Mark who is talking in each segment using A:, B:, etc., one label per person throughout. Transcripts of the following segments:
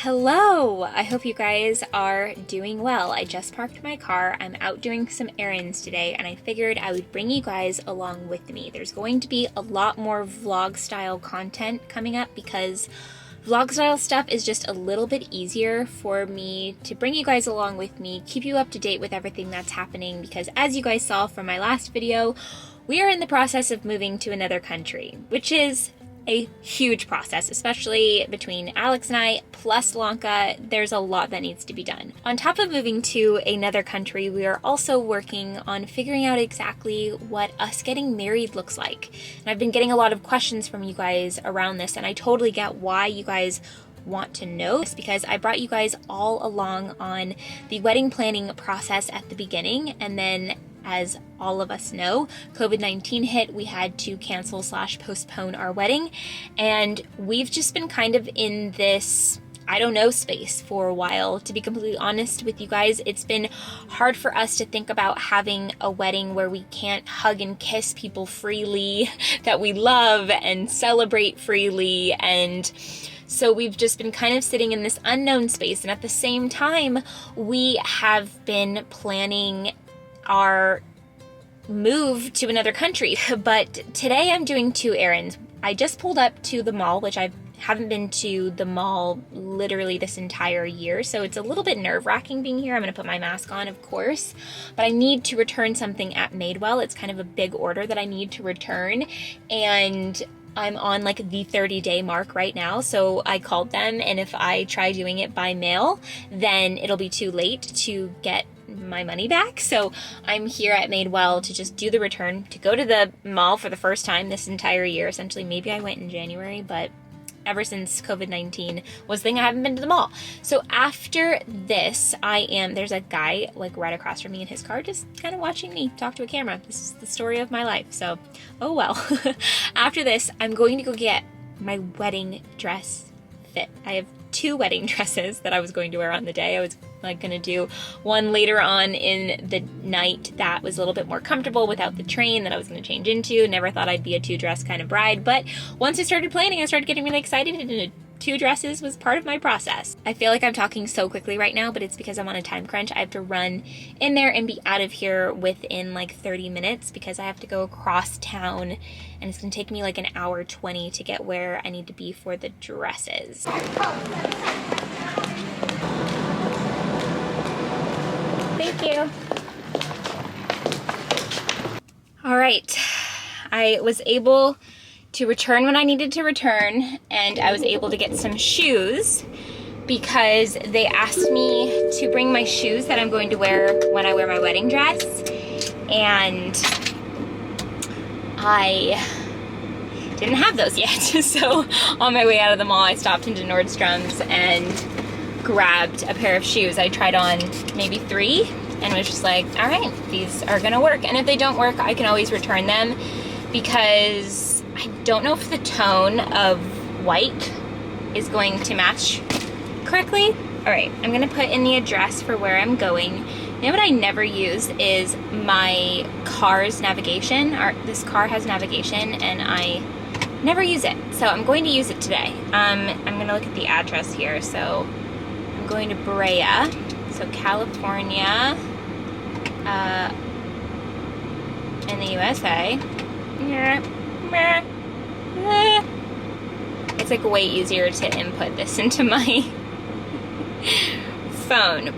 A: Hello! I hope you guys are doing well. I just parked my car. I'm out doing some errands today, and I figured I would bring you guys along with me. There's going to be a lot more vlog style content coming up because vlog style stuff is just a little bit easier for me to bring you guys along with me, keep you up to date with everything that's happening, because as you guys saw from my last video, we are in the process of moving to another country, which is a huge process, especially between Alex and I, plus Lanka. There's a lot that needs to be done. On top of moving to another country, we are also working on figuring out exactly what us getting married looks like. And I've been getting a lot of questions from you guys around this, and I totally get why you guys want to know this, because I brought you guys all along on the wedding planning process at the beginning, and then as all of us know, COVID-19 hit, we had to cancel / postpone our wedding, and we've just been kind of in this I don't know space for a while. To be completely honest with you guys, it's been hard for us to think about having a wedding where we can't hug and kiss people freely that we love and celebrate freely, and so we've just been kind of sitting in this unknown space. And at the same time, we have been planning our move to another country. But today I'm doing 2 errands. I just pulled up to the mall, which I haven't been to the mall literally this entire year, so it's a little bit nerve-wracking being here. I'm going to put my mask on, of course, but I need to return something at Madewell. It's kind of a big order that I need to return, and I'm on like the 30-day mark right now, so I called them, and if I try doing it by mail, then it'll be too late to get my money back. So I'm here at Madewell to just do the return, to go to the mall for the first time this entire year. Essentially, maybe I went in January, but ever since COVID-19 was the thing, I haven't been to the mall. So after this, there's a guy like right across from me in his car just kind of watching me talk to a camera. This is the story of my life, so oh well. After this, I'm going to go get my wedding dress fit. I have 2 wedding dresses that I was going to wear on the day. I was like going to do one later on in the night that was a little bit more comfortable without the train that I was going to change into. Never thought I'd be a 2-dress kind of bride, but once I started planning, I started getting really excited, and 2 dresses was part of my process. I feel like I'm talking so quickly right now, but it's because I'm on a time crunch. I have to run in there and be out of here within like 30 minutes because I have to go across town, and it's going to take me like an hour 20 to get where I need to be for the dresses. Thank you. All right, I was able to return when I needed to return, and I was able to get some shoes because they asked me to bring my shoes that I'm going to wear when I wear my wedding dress, and I didn't have those yet. So on my way out of the mall, I stopped into Nordstrom's and grabbed a pair of shoes. I tried on maybe 3 and was just like, all right, these are gonna work. And if they don't work, I can always return them, because I don't know if the tone of white is going to match correctly. All right, I'm gonna put in the address for where I'm going. You know what I never use is my car's navigation. This car has navigation, and I never use it. So I'm going to use it today. I'm gonna look at the address here. So I'm going to Brea, so California, in the USA. It's like way easier to input this into my phone.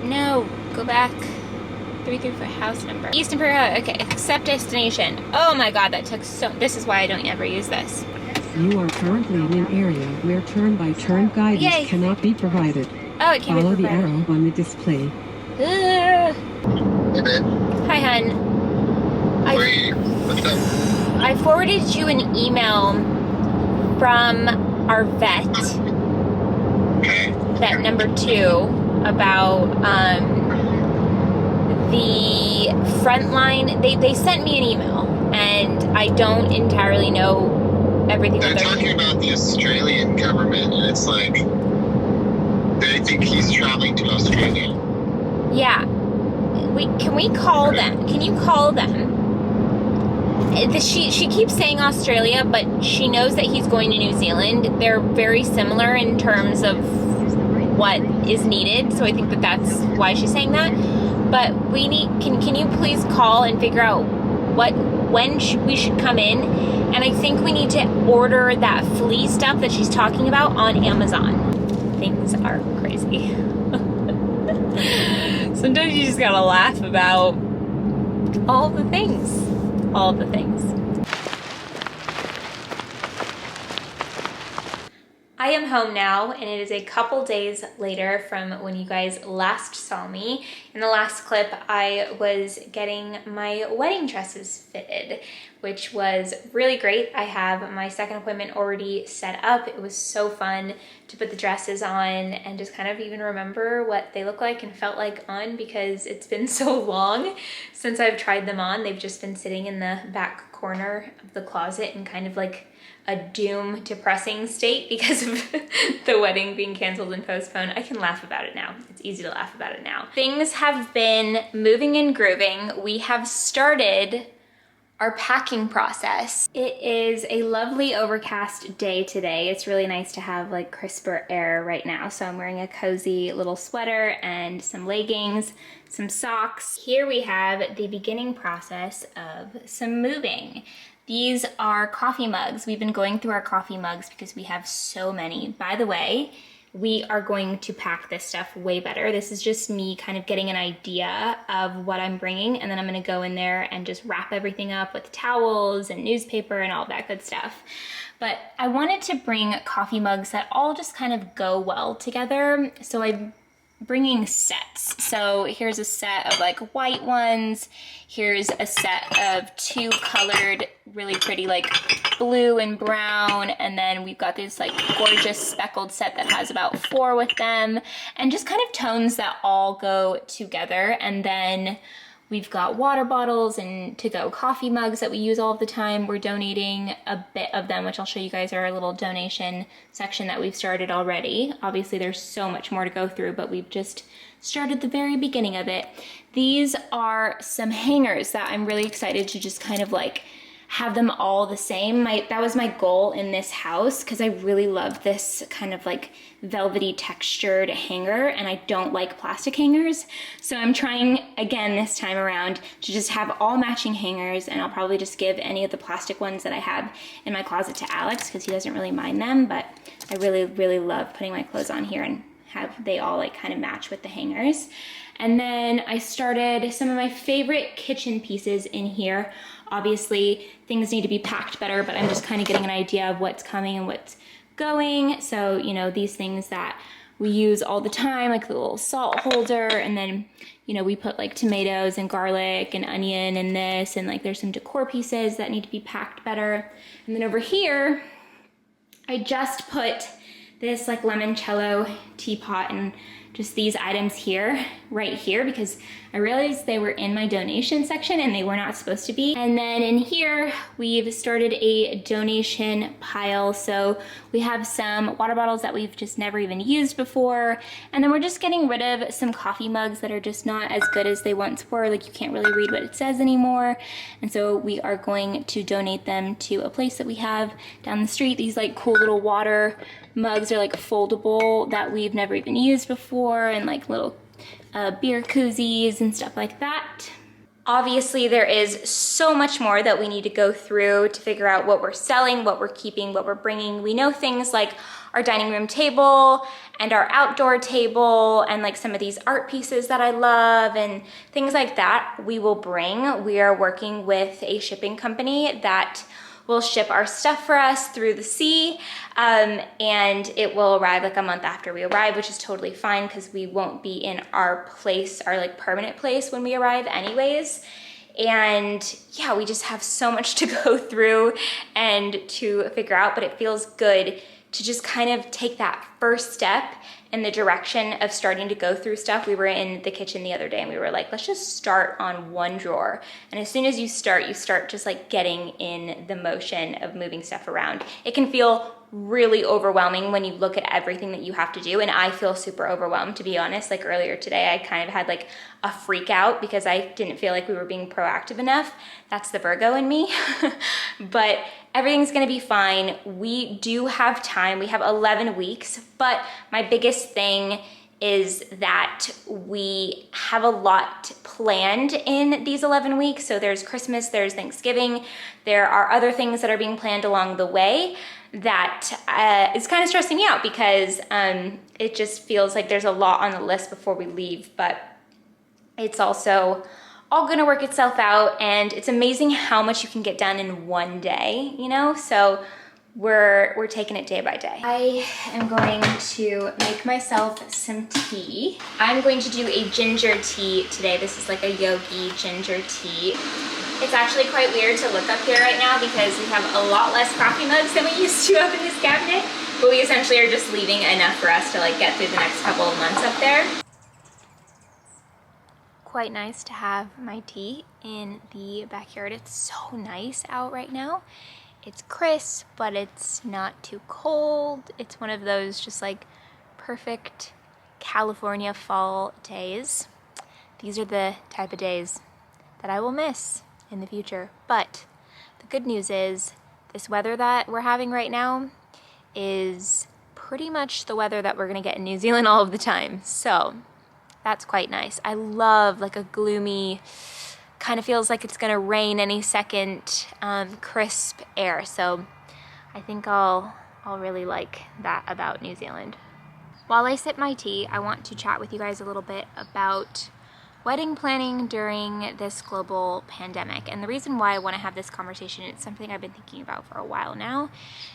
A: No, go back. 334 house number. Eastern Peru. Okay, accept destination. Oh my god, that took so. This is why I don't ever use this.
B: You are currently in an area where turn-by-turn guidance cannot be provided.
A: Oh, it can't
B: Follow
A: be provided.
B: the arrow on the display.
A: Hi, hun.
C: What's up?
A: I forwarded you an email from our vet, vet number 2, about the frontline. They sent me an email, and I don't entirely know everything.
C: They're talking about the Australian government, and it's like they think he's traveling to Australia.
A: Yeah. Can we call them? Can you call them She keeps saying Australia, but she knows that he's going to New Zealand. They're very similar in terms of what is needed, so I think that that's why she's saying that. But we need, can you please call and figure out when we should come in? And I think we need to order that flea stuff that she's talking about on Amazon. Things are crazy. Sometimes you just gotta laugh about all the things. All the things. I am home now, and it is a couple days later from when you guys last saw me. In the last clip, I was getting my wedding dresses fitted, which was really great. I have my second appointment already set up. It was so fun to put the dresses on and just kind of even remember what they look like and felt like on, because it's been so long since I've tried them on. They've just been sitting in the back corner of the closet in kind of like a doom depressing state because of the wedding being canceled and postponed. I can laugh about it now. It's easy to laugh about it now. Things have been moving and grooving. We have started our packing process. It is a lovely overcast day today. It's really nice to have like crisper air right now. So I'm wearing a cozy little sweater and some leggings, some socks. Here we have the beginning process of some moving. These are coffee mugs. We've been going through our coffee mugs because we have so many. By the way, we are going to pack this stuff way better. This is just me kind of getting an idea of what I'm bringing, and then I'm gonna go in there and just wrap everything up with towels and newspaper and all that good stuff. But I wanted to bring coffee mugs that all just kind of go well together. So I'm bringing sets. So here's a set of like white ones. Here's a set of 2 colored, really pretty like blue and brown. And then we've got this like gorgeous speckled set that has about 4 with them, and just kind of tones that all go together. And then we've got water bottles and to-go coffee mugs that we use all the time. We're donating a bit of them, which I'll show you guys our little donation section that we've started already. Obviously, there's so much more to go through, but we've just started the very beginning of it. These are some hangers that I'm really excited to just kind of like have them all the same. That was my goal in this house, because I really love this kind of like velvety textured hanger, and I don't like plastic hangers. So I'm trying again this time around to just have all matching hangers, and I'll probably just give any of the plastic ones that I have in my closet to Alex because he doesn't really mind them, but I really, really love putting my clothes on here and have they all like kind of match with the hangers. And then I started some of my favorite kitchen pieces in here. Obviously, things need to be packed better, but I'm just kind of getting an idea of what's coming and what's going. So, you know, these things that we use all the time, like the little salt holder, and then, you know, we put like tomatoes and garlic and onion in this, and like there's some decor pieces that need to be packed better. And then over here, I just put this like limoncello teapot and just these items here, right here, because I realized they were in my donation section and they were not supposed to be. And then in here, we've started a donation pile. So we have some water bottles that we've just never even used before. And then we're just getting rid of some coffee mugs that are just not as good as they once were. Like you can't really read what it says anymore. And so we are going to donate them to a place that we have down the street. These like cool little water mugs are like foldable that we've never even used before, and like little beer koozies and stuff like that. Obviously, there is so much more that we need to go through to figure out what we're selling, what we're keeping, what we're bringing. We know things like our dining room table and our outdoor table and like some of these art pieces that I love and things like that we will bring. We are working with a shipping company that will ship our stuff for us through the sea, and it will arrive like a month after we arrive, which is totally fine because we won't be in our place, our like permanent place when we arrive anyways. And yeah, we just have so much to go through and to figure out, but it feels good to just kind of take that first step in the direction of starting to go through stuff. We were in the kitchen the other day and we were like, let's just start on one drawer. And as soon as you start just like getting in the motion of moving stuff around. It can feel really overwhelming when you look at everything that you have to do. And I feel super overwhelmed, to be honest. Like earlier today, I kind of had like a freak out because I didn't feel like we were being proactive enough. That's the Virgo in me. But everything's gonna be fine. We do have time. We have 11 weeks, but my biggest thing is that we have a lot planned in these 11 weeks. So there's Christmas, there's Thanksgiving, there are other things that are being planned along the way that is kind of stressing me out because it just feels like there's a lot on the list before we leave, but it's also all gonna work itself out, and it's amazing how much you can get done in one day, you know? So we're taking it day by day. I am going to make myself some tea. I'm going to do a ginger tea today. This is like a yogi ginger tea. It's actually quite weird to look up here right now because we have a lot less coffee mugs than we used to up in this cabinet, but we essentially are just leaving enough for us to like get through the next couple of months up there. Quite nice to have my tea in the backyard. It's so nice out right now. It's crisp, but it's not too cold. It's one of those just like perfect California fall days. These are the type of days that I will miss in the future. But the good news is this weather that we're having right now is pretty much the weather that we're gonna get in New Zealand all of the time. So that's quite nice. I love like a gloomy, kind of feels like it's gonna rain any second, crisp air. So I think I'll really like that about New Zealand. While I sip my tea, I want to chat with you guys a little bit about wedding planning during this global pandemic. And the reason why I want to have this conversation, it's something I've been thinking about for a while now,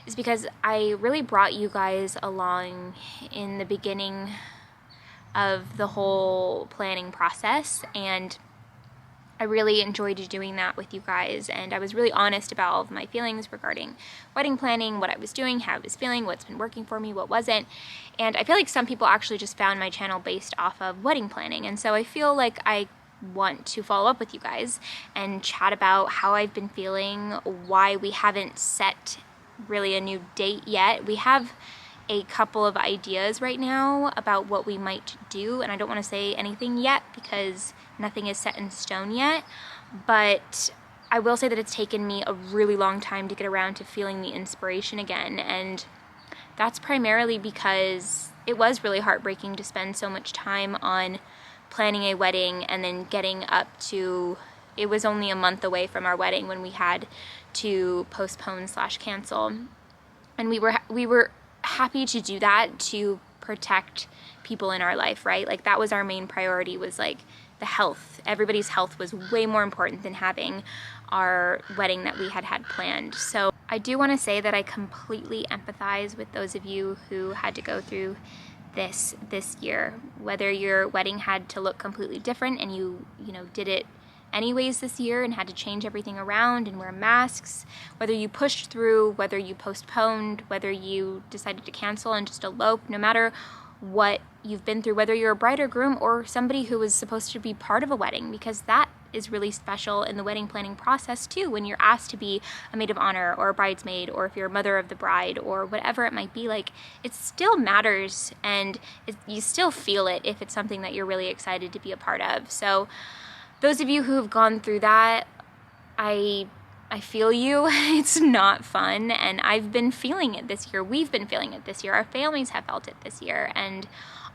A: is because I really brought you guys along in the beginning of the whole planning process, and I really enjoyed doing that with you guys, and I was really honest about all of my feelings regarding wedding planning, what I was doing, how I was feeling, what's been working for me, what wasn't. And I feel like some people actually just found my channel based off of wedding planning, and so I feel like I want to follow up with you guys and chat about how I've been feeling, why we haven't set really a new date yet. We have a couple of ideas right now about what we might do, and I don't want to say anything yet because nothing is set in stone yet, but I will say that it's taken me a really long time to get around to feeling the inspiration again, and that's primarily because it was really heartbreaking to spend so much time on planning a wedding and then getting up to, it was only a month away from our wedding when we had to postpone / cancel, and we were happy to do that to protect people in our life, right? Like that was our main priority, was like the health. Everybody's health was way more important than having our wedding that we had planned. So I do want to say that I completely empathize with those of you who had to go through this year, whether your wedding had to look completely different and you did it anyways this year and had to change everything around and wear masks, whether you pushed through, whether you postponed, whether you decided to cancel and just elope, no matter what you've been through, whether you're a bride or groom or somebody who was supposed to be part of a wedding, because that is really special in the wedding planning process too, when you're asked to be a maid of honor or a bridesmaid, or if you're a mother of the bride or whatever it might be, like it still matters, and you still feel it if it's something that you're really excited to be a part of. So those of you who have gone through that, I feel you. It's not fun, and I've been feeling it this year. We've been feeling it this year. Our families have felt it this year, and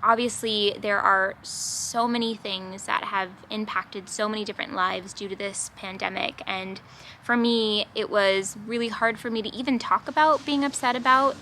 A: obviously there are so many things that have impacted so many different lives due to this pandemic, and for me, it was really hard for me to even talk about being upset about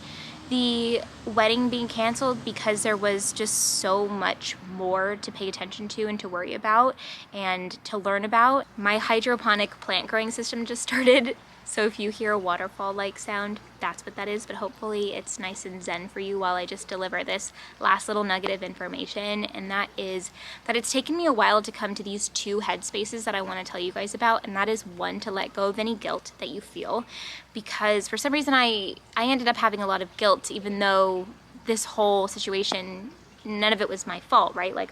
A: the wedding being canceled, because there was just so much more to pay attention to and to worry about and to learn about. My hydroponic plant growing system just started, so if you hear a waterfall-like sound, that's what that is, but hopefully it's nice and zen for you while I just deliver this last little nugget of information, and that is that it's taken me a while to come to these two headspaces that I want to tell you guys about, and that is, one, to let go of any guilt that you feel, because for some reason I ended up having a lot of guilt, even though this whole situation, none of it was my fault, right? Like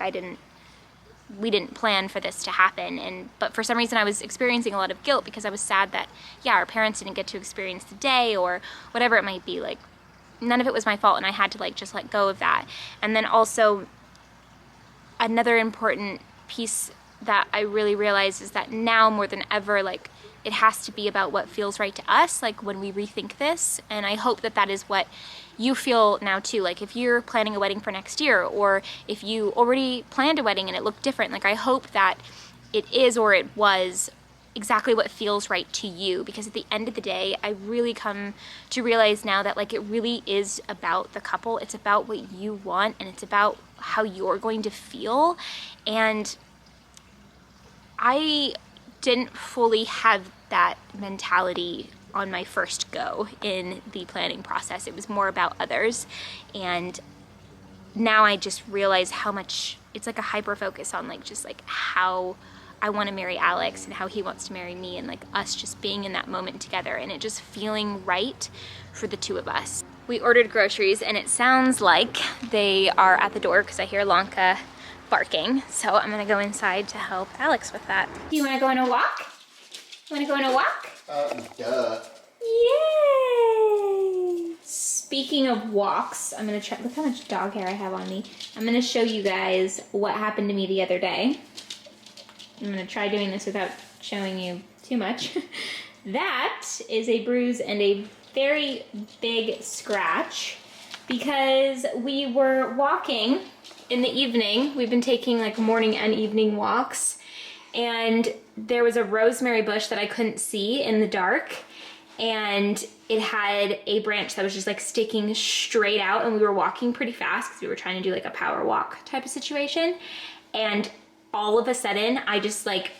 A: we didn't plan for this to happen, but for some reason I was experiencing a lot of guilt because I was sad that, yeah, our parents didn't get to experience the day or whatever it might be. Like, none of it was my fault, and I had to like just let go of that. And then also another important piece that I really realized is that now more than ever, like, it has to be about what feels right to us, like when we rethink this. And I hope that that is what you feel now too. Like if you're planning a wedding for next year, or if you already planned a wedding and it looked different, like I hope that it is, or it was, exactly what feels right to you. Because at the end of the day, I really come to realize now that like it really is about the couple. It's about what you want, and it's about how you're going to feel. And I didn't fully have that mentality on my first go in the planning process. It was more about others. And now I just realize how much it's like a hyper focus on like just like how I want to marry Alex and how he wants to marry me, and like us just being in that moment together and it just feeling right for the two of us. We ordered groceries and it sounds like they are at the door because I hear Lanka barking. So I'm gonna go inside to help Alex with that. Do you want to go on a walk? Want to go on a walk?
C: Duh.
A: Yay! Speaking of walks, I'm gonna try, look how much dog hair I have on me. I'm gonna show you guys what happened to me the other day. I'm gonna try doing this without showing you too much. That is a bruise and a very big scratch because we were walking in the evening. We've been taking like morning and evening walks, and there was a rosemary bush that I couldn't see in the dark, and it had a branch that was just like sticking straight out, and we were walking pretty fast because we were trying to do like a power walk type of situation. And all of a sudden I just like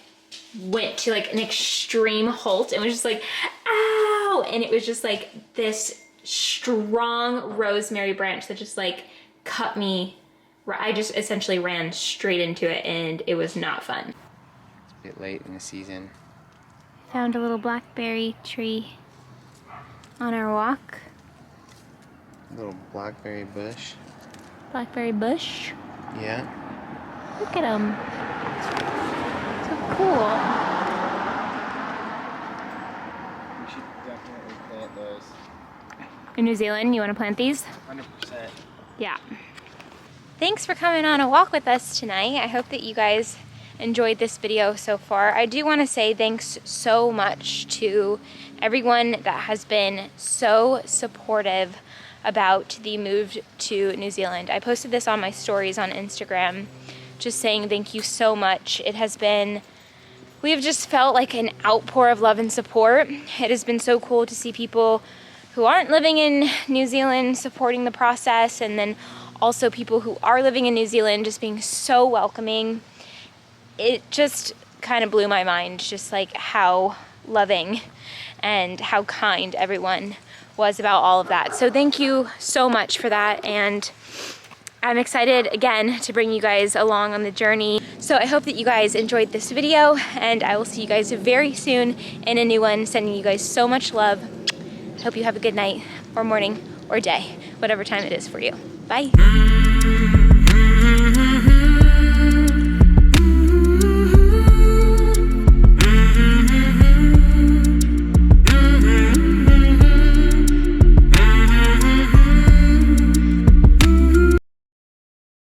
A: went to like an extreme halt and was just like, ow! And it was just like this strong rosemary branch that just like cut me. I just essentially ran straight into it, and it was not fun.
D: It's a bit late in the season.
A: Found a little blackberry tree on our walk.
D: A little blackberry bush.
A: Blackberry bush.
D: Yeah.
A: Look at them. So cool.
D: We should definitely plant those.
A: In New Zealand, you want to plant these?
D: 100%.
A: Yeah. Thanks for coming on a walk with us tonight. I hope that you guys enjoyed this video so far. I do want to say thanks so much to everyone that has been so supportive about the move to New Zealand. I posted this on my stories on Instagram, just saying thank you so much. It has been, we've just felt like an outpour of love and support. It has been so cool to see people who aren't living in New Zealand supporting the process, and then also people who are living in New Zealand just being so welcoming. It just kind of blew my mind, just like how loving and how kind everyone was about all of that. So thank you so much for that, and I'm excited again to bring you guys along on the journey. So I hope that you guys enjoyed this video, and I will see you guys very soon in a new one. Sending you guys so much love. Hope you have a good night or morning or day, whatever time it is for you. Bye.